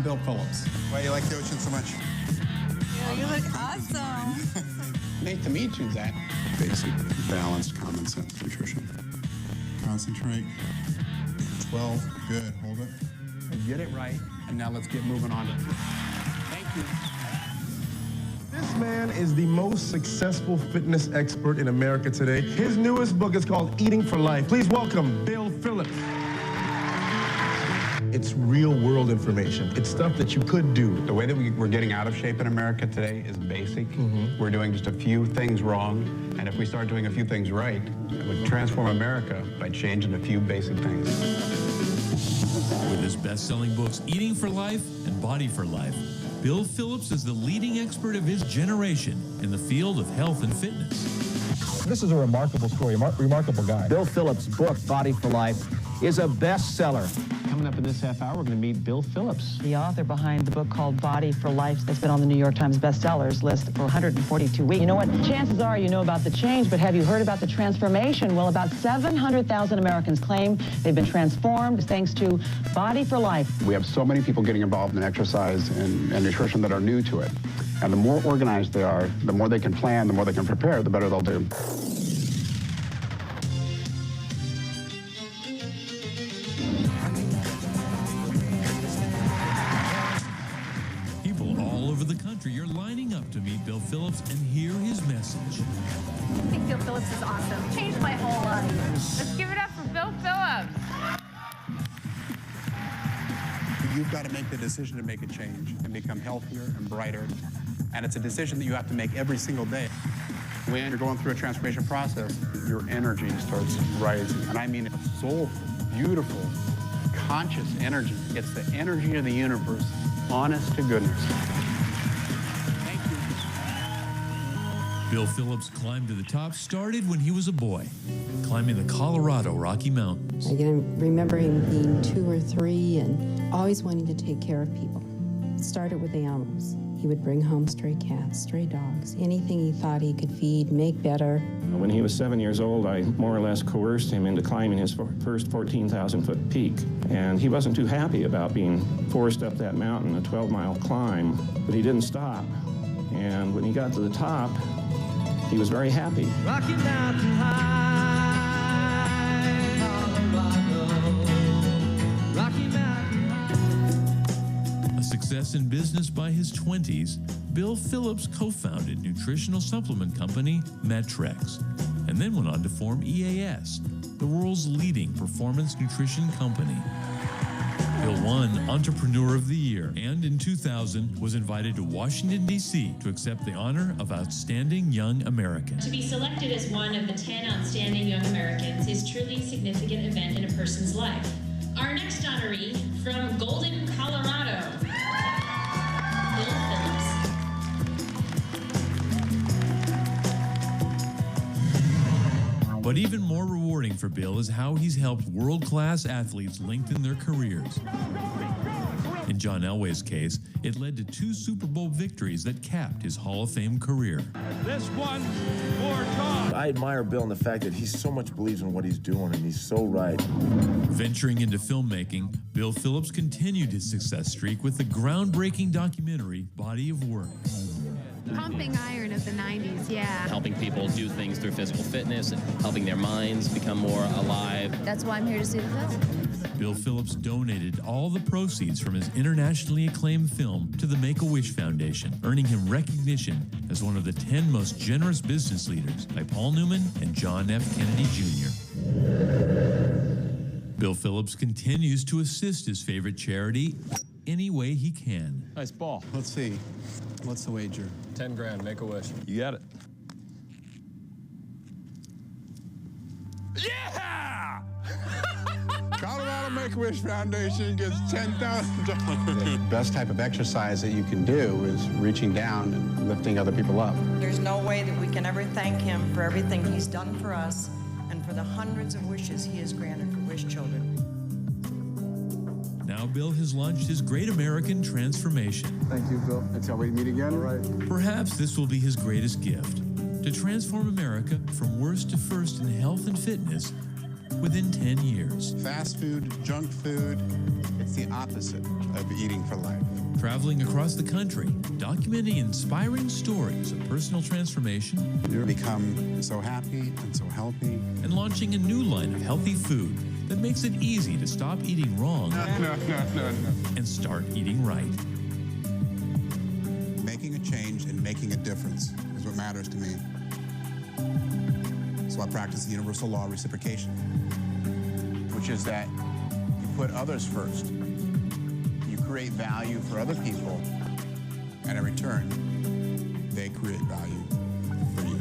I'm Bill Phillips. Why do you like the ocean so much? Yeah, you look awesome. Nice to meet you, Zach. Basic, balanced, common sense nutrition. Concentrate. 12. Good. Hold it. Get it right, and now let's get moving on to it. Thank you. This man is the most successful fitness expert in America today. His newest book is called Eating for Life. Please welcome Bill Phillips. It's real-world information. It's stuff that you could do. The way that we're getting out of shape in America today is basic. We're doing just a few things wrong, and if we start doing a few things right, it would transform America by changing a few basic things. With his best-selling books, Eating for Life and Body for Life, Bill Phillips is the leading expert of his generation in the field of health and fitness. This is a remarkable story, remarkable guy. Bill Phillips' book, Body for Life, is a bestseller. Coming up in this half hour, we're going to meet Bill Phillips. The author behind the book called Body for Life that's been on the New York Times bestsellers list for 142 weeks. You know what? Chances are you know about the change, but have you heard about the transformation? Well, about 700,000 Americans claim they've been transformed thanks to Body for Life. We have so many people getting involved in exercise and nutrition that are new to it. And the more organized they are, the more they can plan, the more they can prepare, the better they'll do. You're lining up to meet Bill Phillips and hear his message. I think Bill Phillips is awesome. Changed my whole life. Let's give it up for Bill Phillips. You've got to make the decision to make a change and become healthier and brighter. And it's a decision that you have to make every single day. When you're going through a transformation process, your energy starts rising. And I mean a soulful, beautiful, conscious energy. It's the energy of the universe, honest to goodness. Bill Phillips' climb to the top started when he was a boy, climbing the Colorado Rocky Mountains. I can remember him being 2 or 3 and always wanting to take care of people. It started with animals. He would bring home stray cats, stray dogs, anything he thought he could feed, make better. When he was 7 years old, I more or less coerced him into climbing his first 14,000-foot peak. And he wasn't too happy about being forced up that mountain, a 12-mile climb, but he didn't stop. And when he got to the top, he was very happy. Rocky Mountain High, Colorado, Rocky Mountain High. A success in business by his 20s, Bill Phillips co-founded nutritional supplement company Met-Rx, and then went on to form EAS, the world's leading performance nutrition company. Bill won Entrepreneur of the Year, and in 2000 was invited to Washington, D.C. to accept the honor of Outstanding Young American. To be selected as one of the 10 Outstanding Young Americans is truly a significant event in a person's life. Our next honoree from Golden, Colorado, Bill Phillips. But even more rewarding for Bill is how he's helped world-class athletes lengthen their careers. In John Elway's case, it led to 2 Super Bowl victories that capped his Hall of Fame career. This one for John. I admire Bill in the fact that he so much believes in what he's doing, and he's so right. Venturing into filmmaking, Bill Phillips continued his success streak with the groundbreaking documentary Body of Work. Pumping iron of the 90s, yeah. Helping people do things through physical fitness and helping their minds become more alive. That's why I'm here to see the film. Bill Phillips donated all the proceeds from his internationally acclaimed film to the Make-A-Wish Foundation, earning him recognition as one of the 10 most generous business leaders by Paul Newman and John F. Kennedy Jr. Bill Phillips continues to assist his favorite charity any way he can. Nice ball. Let's see. What's the wager? 10 grand, make a wish. You got it. Yeah! Colorado Make-A-Wish Foundation gets $10,000. The best type of exercise that you can do is reaching down and lifting other people up. There's no way that we can ever thank him for everything he's done for us and for the hundreds of wishes he has granted for wish children. Now Bill has launched his Great American Transformation. Thank you, Bill. Until we meet again. All right. Perhaps this will be his greatest gift, to transform America from worst to first in health and fitness within 10 years. Fast food, junk food, it's the opposite of eating for life. Traveling across the country, documenting inspiring stories of personal transformation. You become so happy and so healthy. And launching a new line of healthy food that makes it easy to stop eating wrong and start eating right. Making a change and making a difference is what matters to me. So I practice the universal law of reciprocation, which is that you put others first. You create value for other people, and in return, they create value for you.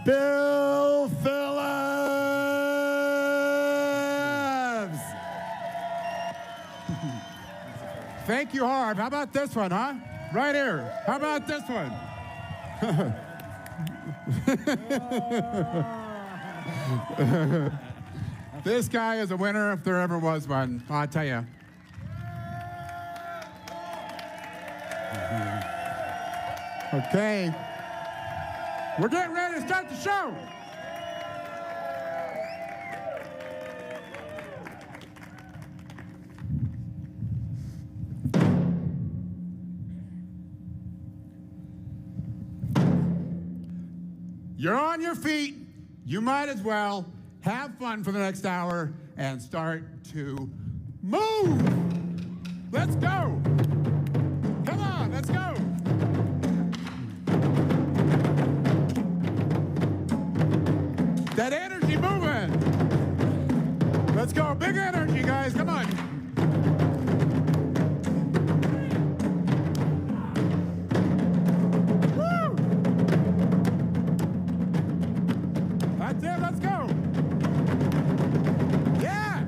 Bill Phillips! Thank you, Harv. How about this one, huh? Right here. How about this one? This guy is a winner if there ever was one, I'll tell you. Okay. We're getting ready to start the show. You're on your feet. You might as well have fun for the next hour and start to move. Let's go. Come on, let's go. That energy moving. Let's go. Big energy, guys. Come on. Woo! That's it. Let's go. Yeah.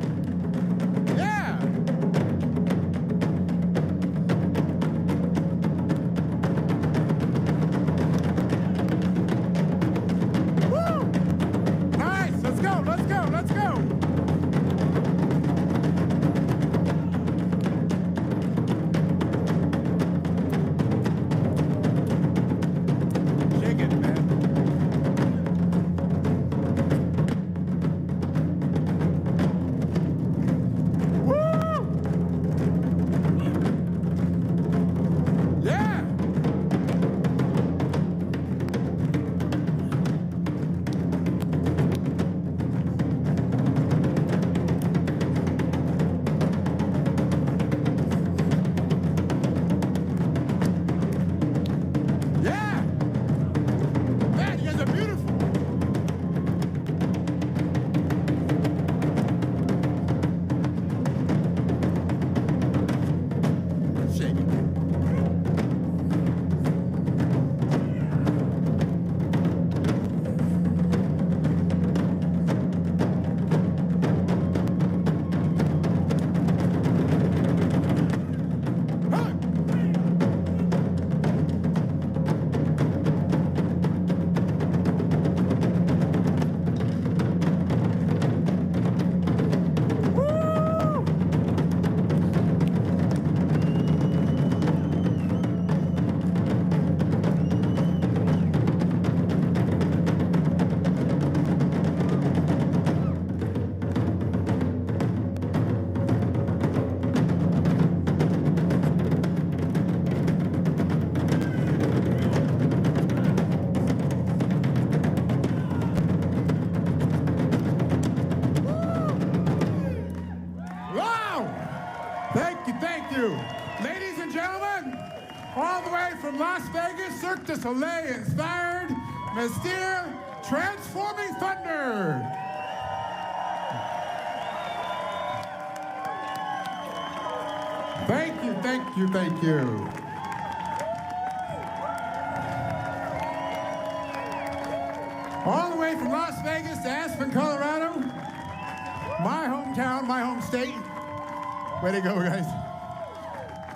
Yeah. Woo! Nice. Let's go. Let's go. Let's go. Shake it, man. Woo! Yeah! Yeah! Man, you guys are beautiful. Shake it. Huh. Woo! Wow! Thank you. Ladies and gentlemen, all the way from Las Vegas, Cirque du Soleil inspired, Mystere, Transforming Thunder. Thank you, thank you, thank you. All the way from Las Vegas to Aspen, Colorado, my hometown, my home state. Way to go, guys.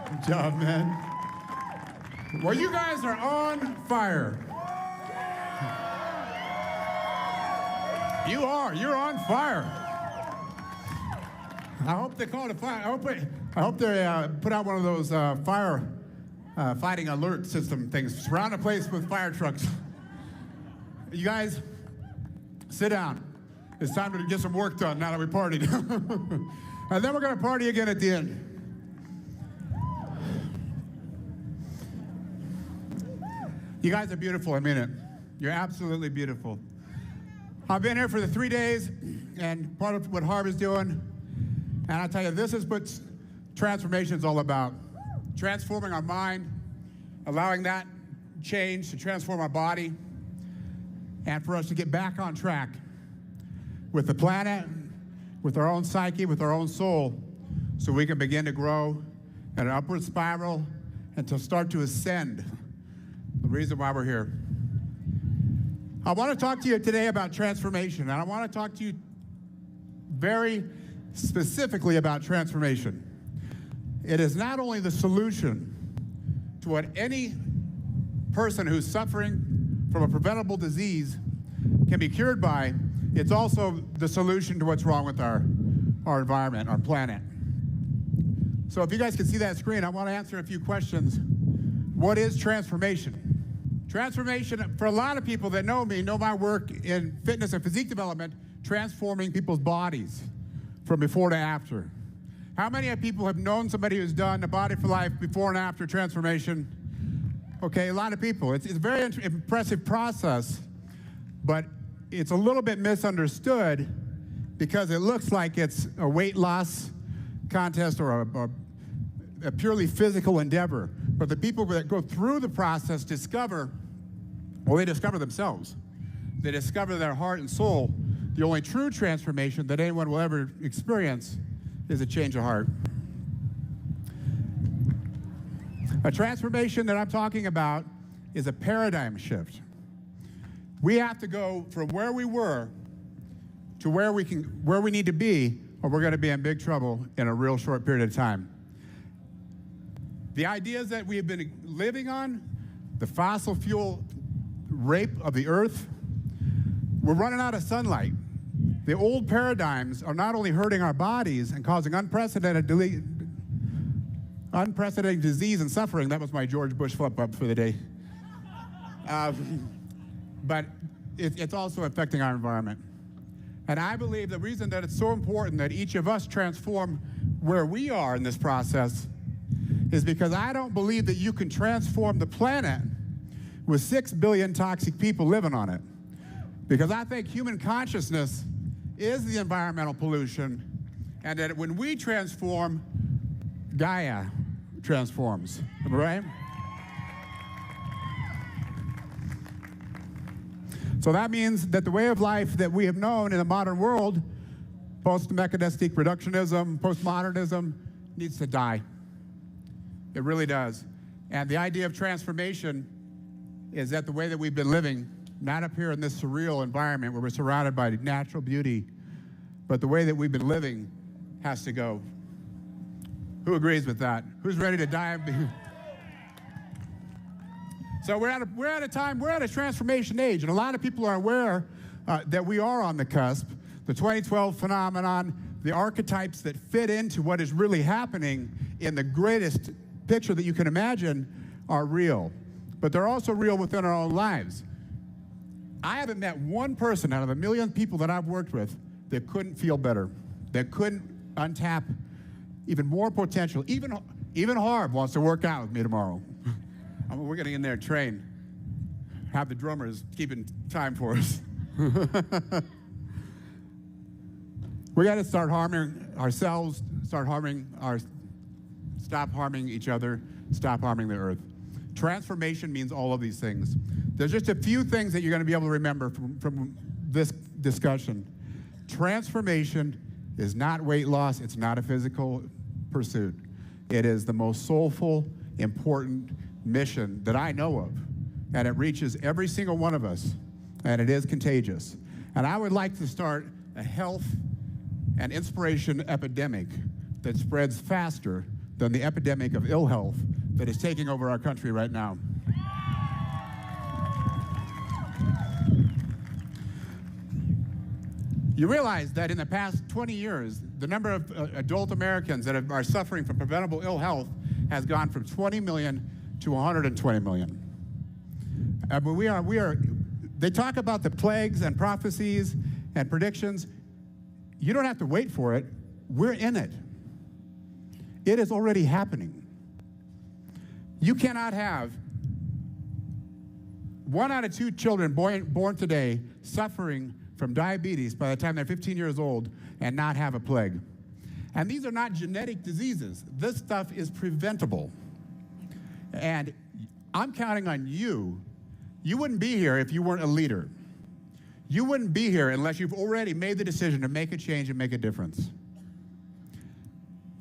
Good job, man. Well, you guys are on fire. You are. You're on fire. I hope they call it a fire. I hope they put out one of those fire fighting alert system things. Surround the place with fire trucks. You guys, sit down. It's time to get some work done now that we partied. And then we're going to party again at the end. You guys are beautiful, I mean it. You're absolutely beautiful. I've been here for the 3 days, and part of what Harv is doing, and I'll tell you, this is what transformation is all about. Transforming our mind, allowing that change to transform our body, and for us to get back on track with the planet, with our own psyche, with our own soul, so we can begin to grow at an upward spiral and to start to ascend. The reason why we're here. I want to talk to you today about transformation, and I want to talk to you very specifically about transformation. It is not only the solution to what any person who's suffering from a preventable disease can be cured by, it's also the solution to what's wrong with our environment, our planet. So if you guys can see that screen, I want to answer a few questions. What is transformation? Transformation, for a lot of people that know me, know my work in fitness and physique development, transforming people's bodies from before to after. How many of people have known somebody who's done a Body for Life before and after transformation? Okay, a lot of people. It's a very impressive process, but it's a little bit misunderstood because it looks like it's a weight loss contest or a purely physical endeavor. But the people that go through the process discover, well, they discover themselves. They discover their heart and soul. The only true transformation that anyone will ever experience is a change of heart. A transformation that I'm talking about is a paradigm shift. We have to go from where we were to where we need to be, or we're going to be in big trouble in a real short period of time. The ideas that we have been living on, the fossil fuel rape of the earth, we're running out of sunlight. The old paradigms are not only hurting our bodies and causing unprecedented disease and suffering. That was my George Bush flip up for the day. But it's also affecting our environment. And I believe the reason that it's so important that each of us transform where we are in this process is because I don't believe that you can transform the planet with 6 billion toxic people living on it. Because I think human consciousness is the environmental pollution, and that when we transform, Gaia transforms, right? So that means that the way of life that we have known in the modern world, post-mechanistic reductionism, postmodernism, needs to die. It really does. And the idea of transformation is that the way that we've been living, not up here in this surreal environment where we're surrounded by natural beauty, but the way that we've been living has to go. Who agrees with that? Who's ready to die? So we're at a time, we're at a transformation age, and a lot of people are aware that we are on the cusp. The 2012 phenomenon, the archetypes that fit into what is really happening in the greatest picture that you can imagine are real. But they're also real within our own lives. I haven't met one person out of 1 million people that I've worked with that couldn't feel better, that couldn't untap even more potential. Even Harv wants to work out with me tomorrow. We're going to get in there and train. Have the drummers keeping time for us. We got to start harming ourselves, stop harming each other, stop harming the earth. Transformation means all of these things. There's just a few things that you're going to be able to remember from this discussion. Transformation is not weight loss. It's not a physical pursuit. It is the most soulful, important mission that I know of, and it reaches every single one of us, and it is contagious. And I would like to start a health and inspiration epidemic that spreads faster than the epidemic of ill health that is taking over our country right now. You realize that in the past 20 years, the number of adult Americans that are suffering from preventable ill health has gone from 20 million to 120 million. But we are, they talk about the plagues and prophecies and predictions. You don't have to wait for it. We're in it. It is already happening. You cannot have 1 out of 2 children born today suffering from diabetes by the time they're 15 years old and not have a plague. And these are not genetic diseases. This stuff is preventable. And I'm counting on you. You wouldn't be here if you weren't a leader. You wouldn't be here unless you've already made the decision to make a change and make a difference.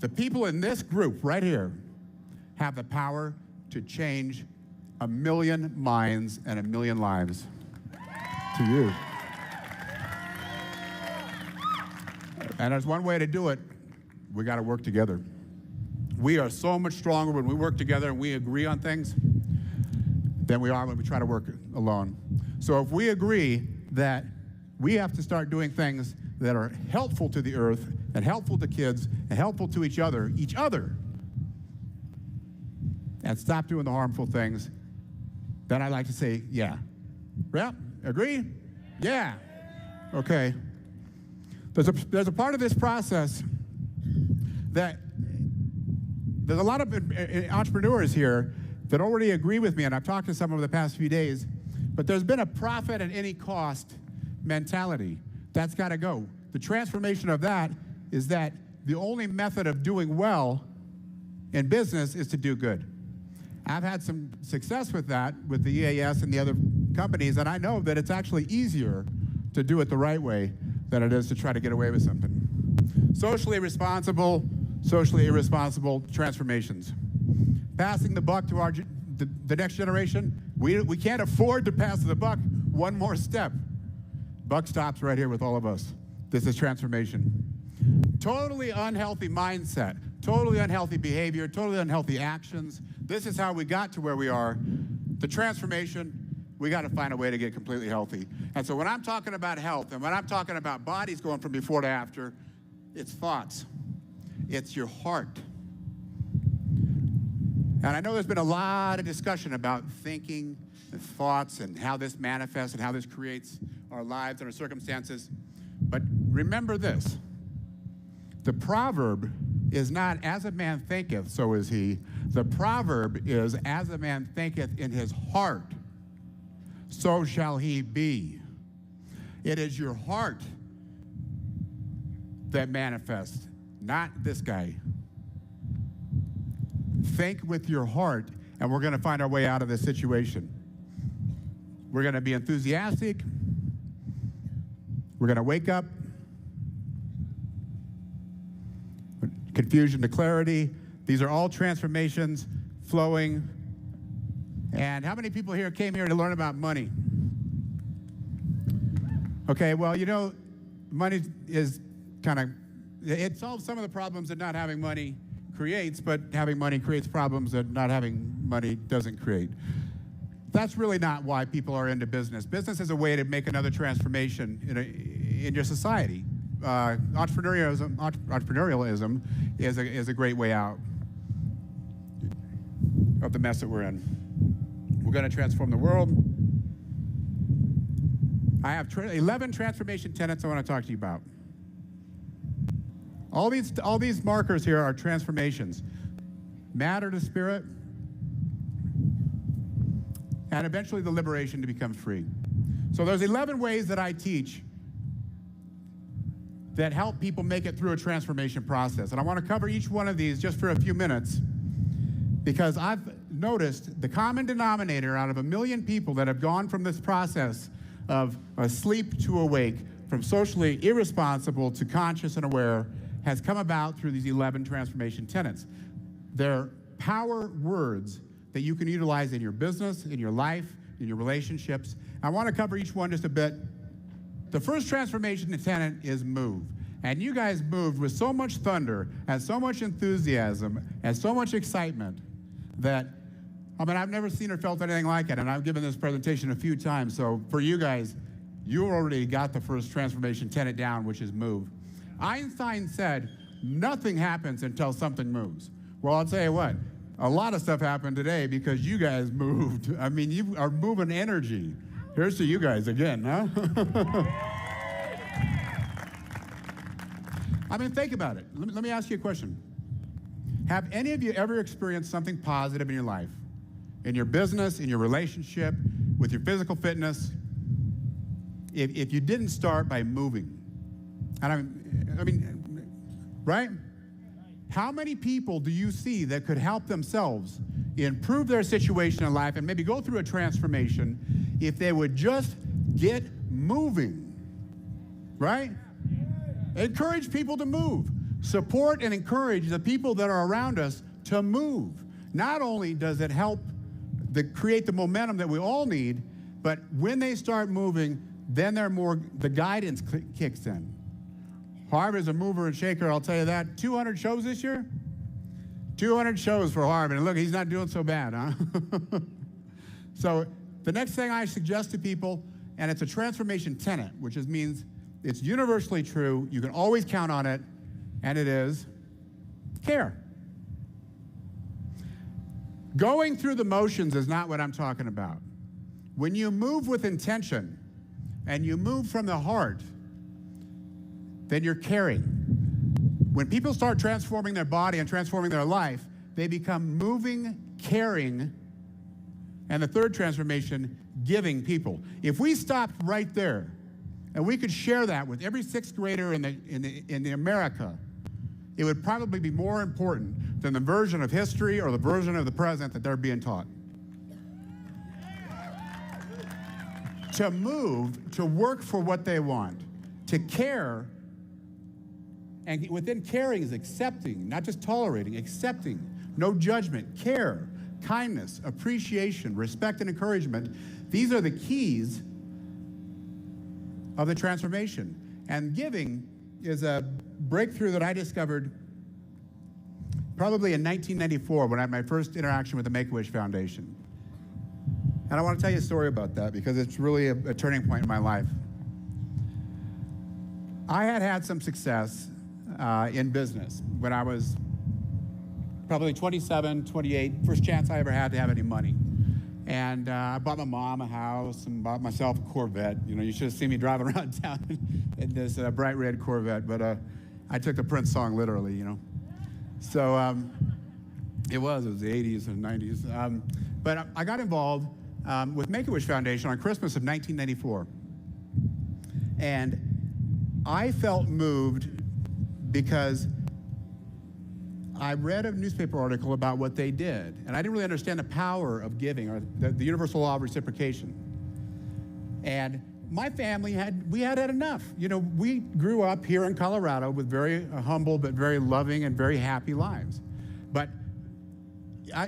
The people in this group right here have the power to change 1 million minds and 1 million lives. To you. And there's one way to do it. We got to work together. We are so much stronger when we work together and we agree on things than we are when we try to work alone. So if we agree that we have to start doing things that are helpful to the earth and helpful to kids and helpful to each other, and stop doing the harmful things, then I like to say, yeah. Yeah? Agree? Yeah. Okay. There's a part of this process that there's a lot of entrepreneurs here that already agree with me, and I've talked to some over the past few days, but there's been a profit at any cost mentality. That's got to go. The transformation of that is that the only method of doing well in business is to do good. I've had some success with that with the EAS and the other companies, and I know that it's actually easier to do it the right way than it is to try to get away with something. Socially responsible, socially irresponsible transformations. Passing the buck to the next generation, we can't afford to pass the buck one more step. Buck stops right here with all of us. This is transformation. Totally unhealthy mindset, totally unhealthy behavior, totally unhealthy actions. This is how we got to where we are. The transformation, we got to find a way to get completely healthy. And so when I'm talking about health and when I'm talking about bodies going from before to after, it's thoughts. It's your heart. And I know there's been a lot of discussion about thinking and thoughts and how this manifests and how this creates our lives and our circumstances. But remember this. The proverb is not, as a man thinketh, so is he. The proverb is, as a man thinketh in his heart, so shall he be. It is your heart that manifests, not this guy. Think with your heart, and we're going to find our way out of this situation. We're going to be enthusiastic. We're going to wake up. Confusion to clarity. These are all transformations flowing. And how many people here came here to learn about money? Okay, well, you know, money is it solves some of the problems that not having money creates, but having money creates problems that not having money doesn't create. That's really not why people are into business. Business is a way to make another transformation in your society. Entrepreneurialism is a great way out of the mess that we're in. We're going to transform the world. I have 11 transformation tenets I want to talk to you about. All these markers here are transformations. Matter to spirit, and eventually the liberation to become free. So there's 11 ways that I teach that help people make it through a transformation process. And I want to cover each one of these just for a few minutes because I've noticed the common denominator out of 1 million people that have gone from this process of asleep to awake, from socially irresponsible to conscious and aware, has come about through these 11 transformation tenets. They're power words that you can utilize in your business, in your life, in your relationships. I want to cover each one just a bit. The first transformation tenet is move. And you guys moved with so much thunder and so much enthusiasm and so much excitement that, I mean, I've never seen or felt anything like it. And I've given this presentation a few times. So for you guys, you already got the first transformation tenet down, which is move. Einstein said, nothing happens until something moves. Well, I'll tell you what, a lot of stuff happened today because you guys moved. I mean, you are moving energy. Here's to you guys again, huh? I mean, think about it. Let me ask you a question. Have any of you ever experienced something positive in your life? In your business, in your relationship, with your physical fitness? If you didn't start by moving. And I mean, right? How many people do you see that could help themselves improve their situation in life and maybe go through a transformation if they would just get moving, right? Encourage people to move. Support and encourage the people that are around us to move. Not only does it help create the momentum that we all need, but when they start moving, then the guidance kicks in. Harv is a mover and shaker, I'll tell you that. 200 shows this year? 200 shows for Harv, and look, he's not doing so bad, huh? So the next thing I suggest to people, and it's a transformation tenet, which means it's universally true, you can always count on it, and it is care. Going through the motions is not what I'm talking about. When you move with intention, and you move from the heart, then you're caring. When people start transforming their body and transforming their life, they become moving, caring, and the third transformation, giving people. If we stopped right there, and we could share that with every sixth grader in America, it would probably be more important than the version of history or the version of the present that they're being taught. To move, to work for what they want, to care, and within caring is accepting, not just tolerating, accepting, no judgment, care, kindness, appreciation, respect, and encouragement. These are the keys of the transformation. And giving is a breakthrough that I discovered probably in 1994 when I had my first interaction with the Make-A-Wish Foundation. And I want to tell you a story about that because it's really a turning point in my life. I had some success in business when I was probably 27, 28, first chance I ever had to have any money. And I bought my mom a house and bought myself a Corvette. You know, you should have seen me driving around town in this bright red Corvette, but I took the Prince song literally, you know. So it was the 80s and 90s. But I got involved with Make-A-Wish Foundation on Christmas of 1994. And I felt moved because I read a newspaper article about what they did, and I didn't really understand the power of giving or the universal law of reciprocation. And my family had enough. You know, we grew up here in Colorado with very humble but very loving and very happy lives. But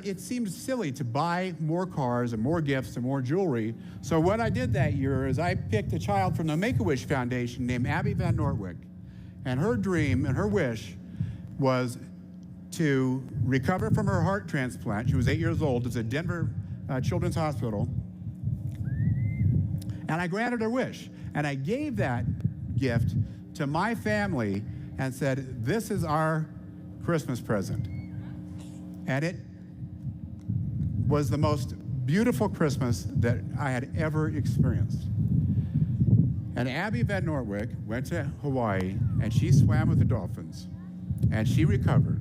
it seemed silly to buy more cars and more gifts and more jewelry. So what I did that year is I picked a child from the Make-A-Wish Foundation named Abby Van Nortwick. And her dream and her wish was to recover from her heart transplant. She was 8 years old. It's at Denver Children's Hospital. And I granted her wish. And I gave that gift to my family and said, this is our Christmas present. And it was the most beautiful Christmas that I had ever experienced. And Abby Van Nortwick went to Hawaii, and she swam with the dolphins, and she recovered.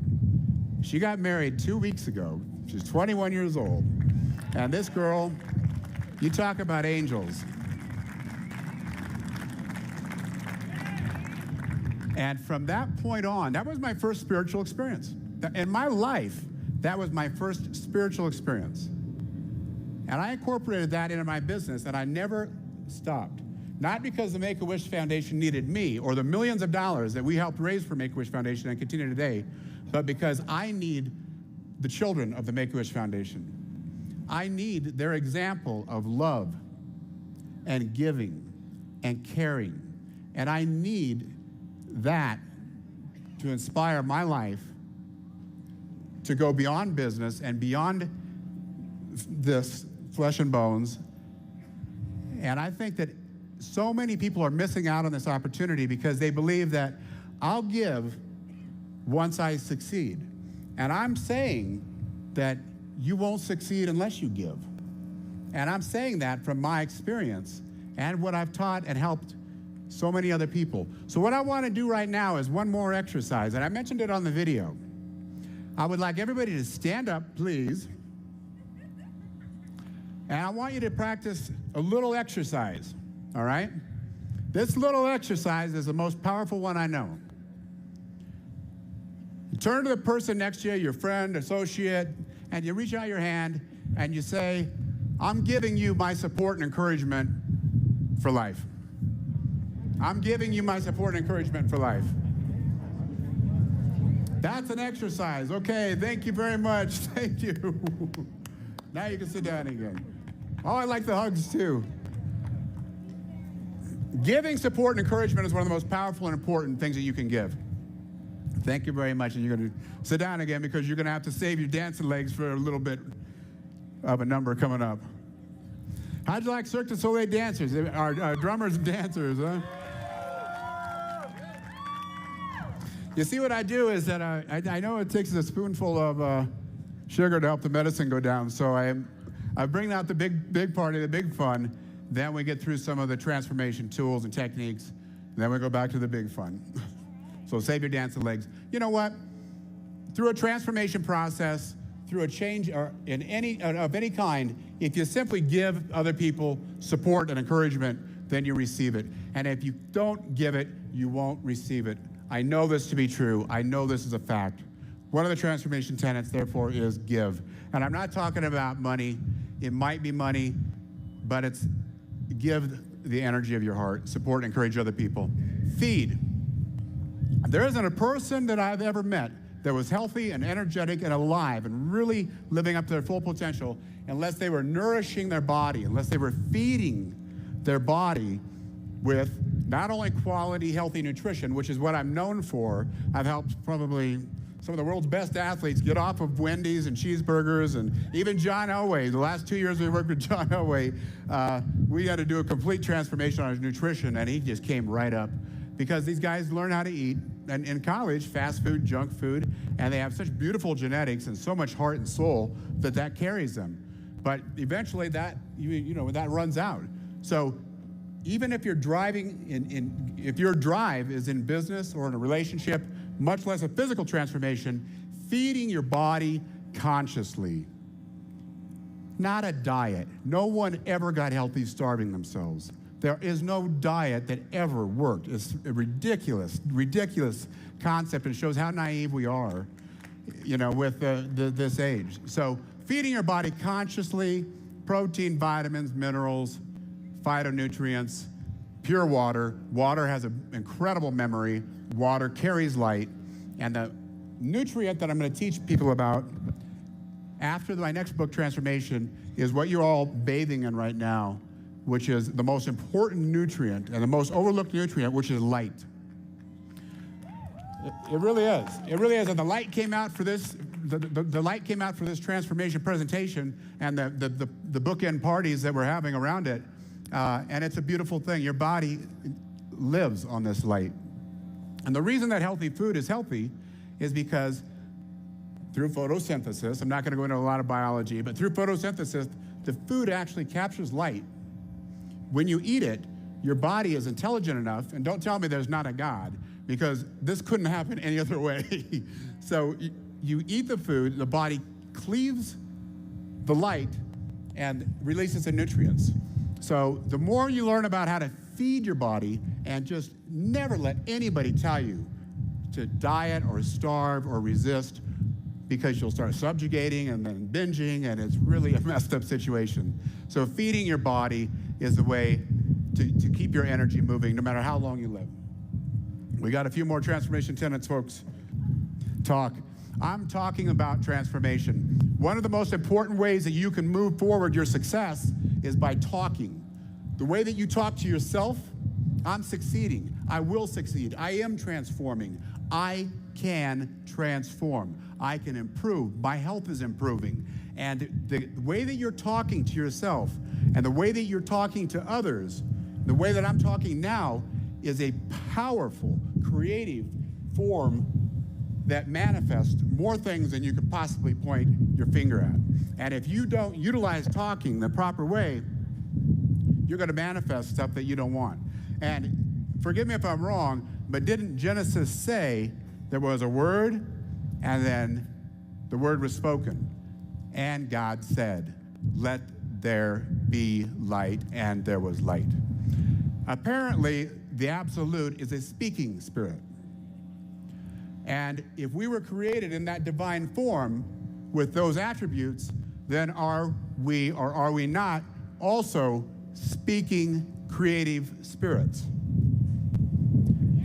She got married 2 weeks ago. She's 21 years old. And this girl, you talk about angels. And from that point on, that was my first spiritual experience. In my life, that was my first spiritual experience. And I incorporated that into my business, and I never stopped. Not because the Make-A-Wish Foundation needed me or the millions of dollars that we helped raise for Make-A-Wish Foundation and continue today, but because I need the children of the Make-A-Wish Foundation. I need their example of love and giving and caring. And I need that to inspire my life to go beyond business and beyond this flesh and bones. And I think that so many people are missing out on this opportunity because they believe that I'll give once I succeed. And I'm saying that you won't succeed unless you give. And I'm saying that from my experience and what I've taught and helped so many other people. So what I want to do right now is one more exercise, and I mentioned it on the video. I would like everybody to stand up, please. And I want you to practice a little exercise, all right? This little exercise is the most powerful one I know. You turn to the person next to you, your friend, associate, and you reach out your hand and you say, I'm giving you my support and encouragement for life. I'm giving you my support and encouragement for life. That's an exercise. Okay, thank you very much. Thank you. Now you can sit down again. Oh, I like the hugs too. Giving support and encouragement is one of the most powerful and important things that you can give. Thank you very much. And you're going to sit down again because you're going to have to save your dancing legs for a little bit of a number coming up. How'd you like Cirque du Soleil dancers, our drummers and dancers, huh? You see what I do is that I know it takes a spoonful of sugar to help the medicine go down, so I bring out the big party, the big fun, then we get through some of the transformation tools and techniques, and then we go back to the big fun. So save your dancing legs. You know what? Through a transformation process, through a change or of any kind, if you simply give other people support and encouragement, then you receive it. And if you don't give it, you won't receive it. I know this to be true. I know this is a fact. One of the transformation tenets, therefore, is give. And I'm not talking about money. It might be money, but it's give the energy of your heart, support and encourage other people. Feed. There isn't a person that I've ever met that was healthy and energetic and alive and really living up to their full potential unless they were nourishing their body, unless they were feeding their body with not only quality, healthy nutrition, which is what I'm known for. I've helped probably some of the world's best athletes get off of Wendy's and cheeseburgers, and even John Elway. The last 2 years we worked with John Elway, we had to do a complete transformation on his nutrition, and he just came right up. Because these guys learn how to eat, and in college, fast food, junk food, and they have such beautiful genetics and so much heart and soul that carries them. But eventually that, that runs out. So even if you're driving if your drive is in business or in a relationship, much less a physical transformation, feeding your body consciously. Not a diet. No one ever got healthy starving themselves. There is no diet that ever worked. It's a ridiculous concept, and shows how naive we are, with this age. So feeding your body consciously, protein, vitamins, minerals, phytonutrients, pure water. Water has an incredible memory. Water carries light. And the nutrient that I'm going to teach people about after my next book, Transformation, is what you're all bathing in right now, which is the most important nutrient and the most overlooked nutrient, which is light. It really is. It really is. And the light came out for this. The light came out for this transformation presentation and the bookend parties that we're having around it. And it's a beautiful thing. Your body lives on this light. And the reason that healthy food is healthy is because through photosynthesis, I'm not going to go into a lot of biology, but through photosynthesis, the food actually captures light. When you eat it, your body is intelligent enough, and don't tell me there's not a God, because this couldn't happen any other way. So you eat the food, the body cleaves the light and releases the nutrients. So the more you learn about how to feed your body, and just never let anybody tell you to diet or starve or resist, because you'll start subjugating and then binging, and it's really a messed up situation. So feeding your body is the way to keep your energy moving no matter how long you live. We got a few more transformation tenets, folks. I'm talking about transformation. One of the most important ways that you can move forward your success is by talking. The way that you talk to yourself, I'm succeeding. I will succeed. I am transforming. I can transform. I can improve. My health is improving. And the way that you're talking to yourself and the way that you're talking to others, the way that I'm talking now, is a powerful, creative form that manifest more things than you could possibly point your finger at. And if you don't utilize talking the proper way, you're going to manifest stuff that you don't want. And forgive me if I'm wrong, but didn't Genesis say there was a word, and then the word was spoken? And God said, "Let there be light," and there was light. Apparently, the absolute is a speaking spirit. And if we were created in that divine form with those attributes, then are we or are we not also speaking creative spirits?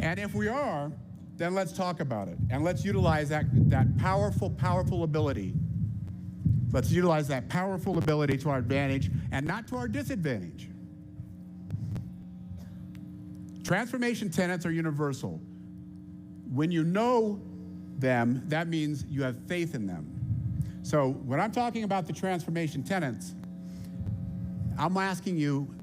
And if we are, then let's talk about it. And let's utilize that powerful ability. Let's utilize that powerful ability to our advantage and not to our disadvantage. Transformation tenets are universal. When you know them, that means you have faith in them. So when I'm talking about the transformation tenets, I'm asking you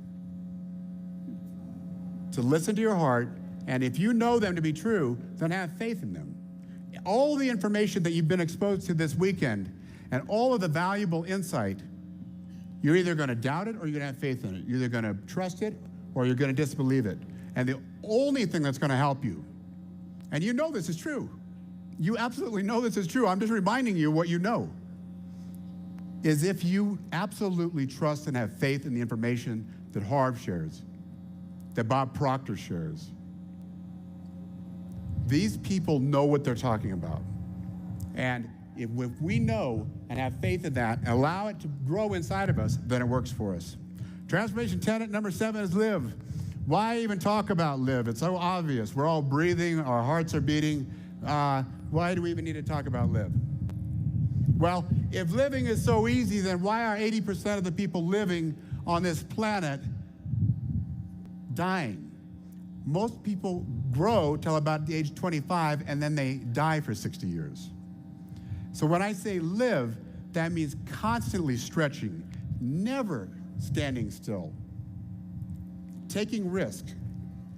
to listen to your heart, and if you know them to be true, then have faith in them. All the information that you've been exposed to this weekend and all of the valuable insight, you're either going to doubt it or you're going to have faith in it. You're either going to trust it or you're going to disbelieve it. And the only thing that's going to help you, and you know this is true, you absolutely know this is true, I'm just reminding you what you know, is if you absolutely trust and have faith in the information that Harv shares, that Bob Proctor shares. These people know what they're talking about. And if we know and have faith in that and allow it to grow inside of us, then it works for us. Transformation tenet number 7 is live. Why even talk about live? It's so obvious. We're all breathing, our hearts are beating. Why do we even need to talk about live? Well, if living is so easy, then why are 80% of the people living on this planet dying? Most people grow till about the age of 25, and then they die for 60 years. So when I say live, that means constantly stretching, never standing still, taking risk,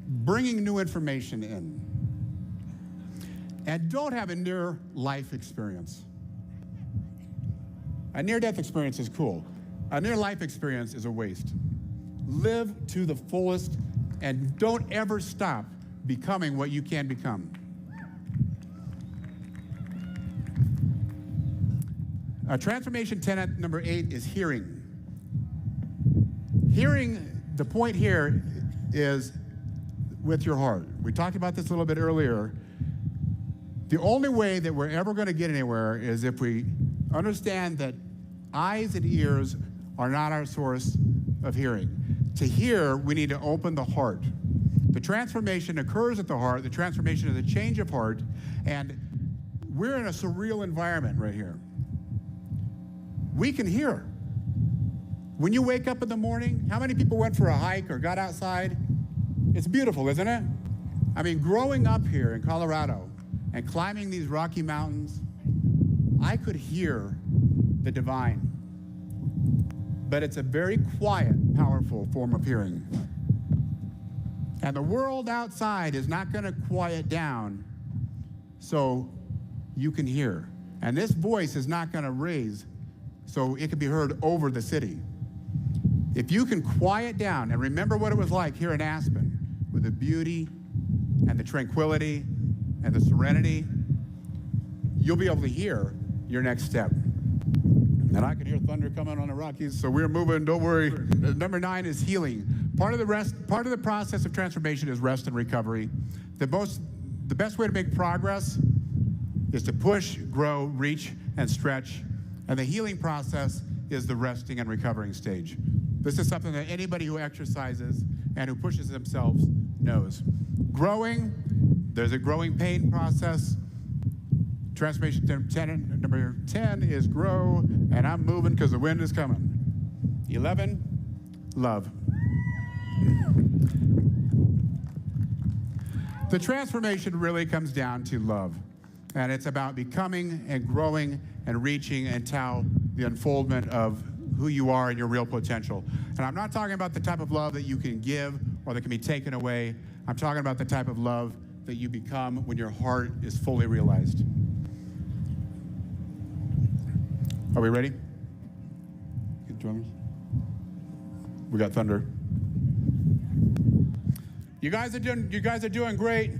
bringing new information in, and don't have a near-life experience. A near-death experience is cool. A near-life experience is a waste. Live to the fullest and don't ever stop becoming what you can become. Transformation tenet number 8 is hearing. Hearing, the point here is with your heart. We talked about this a little bit earlier. The only way that we're ever going to get anywhere is if we understand that eyes and ears are not our source of hearing. To hear, we need to open the heart. The transformation occurs at the heart. The transformation is a change of heart, and we're in a surreal environment right here. We can hear. When you wake up in the morning, how many people went for a hike or got outside? It's beautiful, isn't it? I mean, growing up here in Colorado and climbing these Rocky Mountains, I could hear the divine. But it's a very quiet, powerful form of hearing. And the world outside is not going to quiet down so you can hear. And this voice is not going to raise so it can be heard over the city. If you can quiet down and remember what it was like here in Aspen with the beauty and the tranquility and the serenity, you'll be able to hear your next step. And I can hear thunder coming on the Rockies, so we're moving, don't worry. Number 9 is healing. Part of the process of transformation is rest and recovery. The best way to make progress is to push, grow, reach, and stretch. And the healing process is the resting and recovering stage. This is something that anybody who exercises and who pushes themselves knows. Growing, there's a growing pain process. Transformation tenet number 10 is grow, and I'm moving because the wind is coming. 11, love. The transformation really comes down to love. And it's about becoming and growing and reaching until the unfoldment of who you are and your real potential. And I'm not talking about the type of love that you can give or that can be taken away. I'm talking about the type of love that you become when your heart is fully realized. Are we ready? Good drummers. We got thunder. You guys are doing great.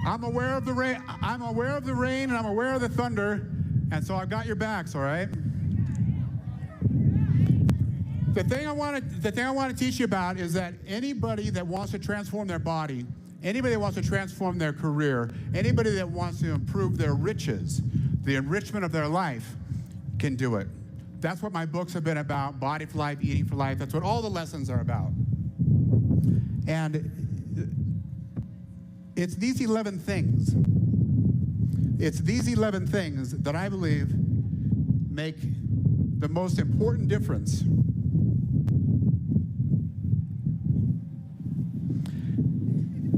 I'm aware of the rain. I'm aware of the rain, and I'm aware of the thunder, and so I've got your backs. All right. The thing I want to teach you about is that anybody that wants to transform their body, anybody that wants to transform their career, anybody that wants to improve their riches, the enrichment of their life, can do it. That's what my books have been about: Body for Life, Eating for Life. That's what all the lessons are about. And it's these 11 things. It's these 11 things that I believe make the most important difference.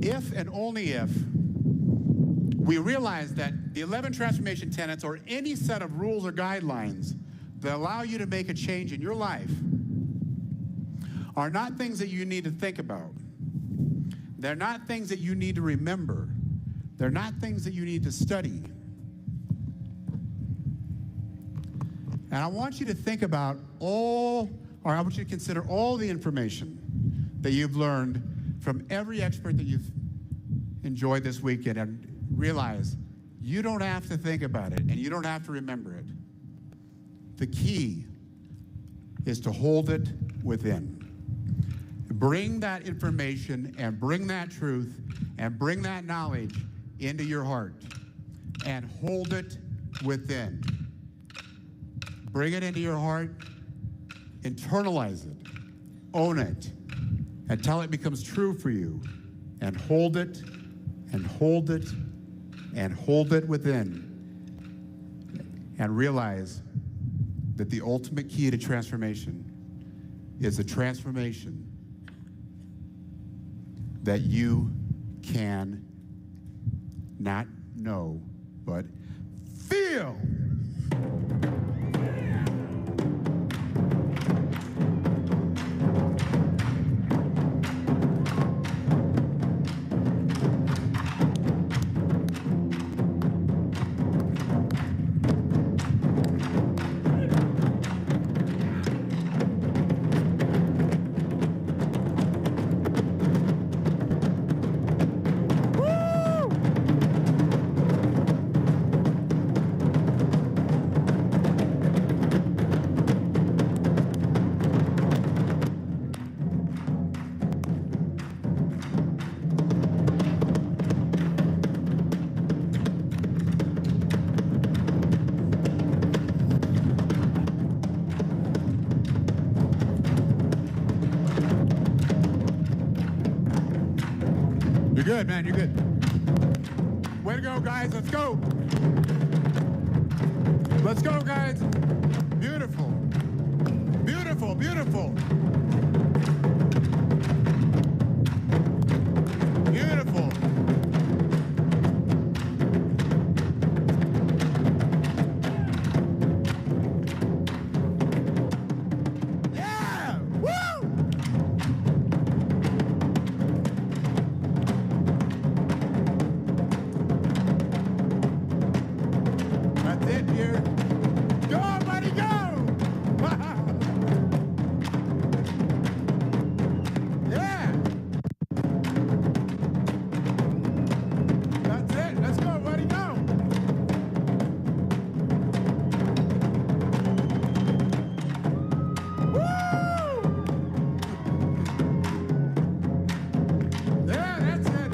If and only if we realize that the 11 transformation tenets, or any set of rules or guidelines that allow you to make a change in your life, are not things that you need to think about. They're not things that you need to remember. They're not things that you need to study. And I want you to think about I want you to consider all the information that you've learned from every expert that you've enjoyed this weekend, and realize you don't have to think about it and you don't have to remember it. The key is to hold it within. Bring that information and bring that truth and bring that knowledge into your heart and hold it within. Bring it into your heart, internalize it, own it, until it becomes true for you, and hold it and hold it and hold it within, and realize that the ultimate key to transformation is a transformation that you can not know, but feel. You're good, man. You're good. Way to go, guys. Let's go. Let's go, guys. Beautiful. Beautiful, beautiful. Beautiful. Yeah! Woo! That's it here. Go, buddy, go! Yeah! That's it. Let's go, buddy, go! Woo! Yeah, that's it.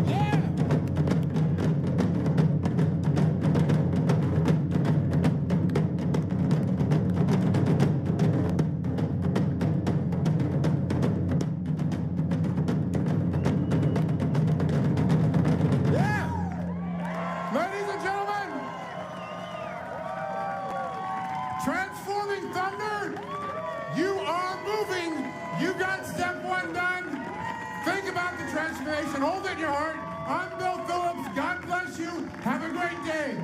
Yeah! Yeah! Ladies and gentlemen, transforming thunder, you are moving. You got step one done. Think about the transformation. Hold it in your heart. I'm Bill Phillips. God bless you. Have a great day.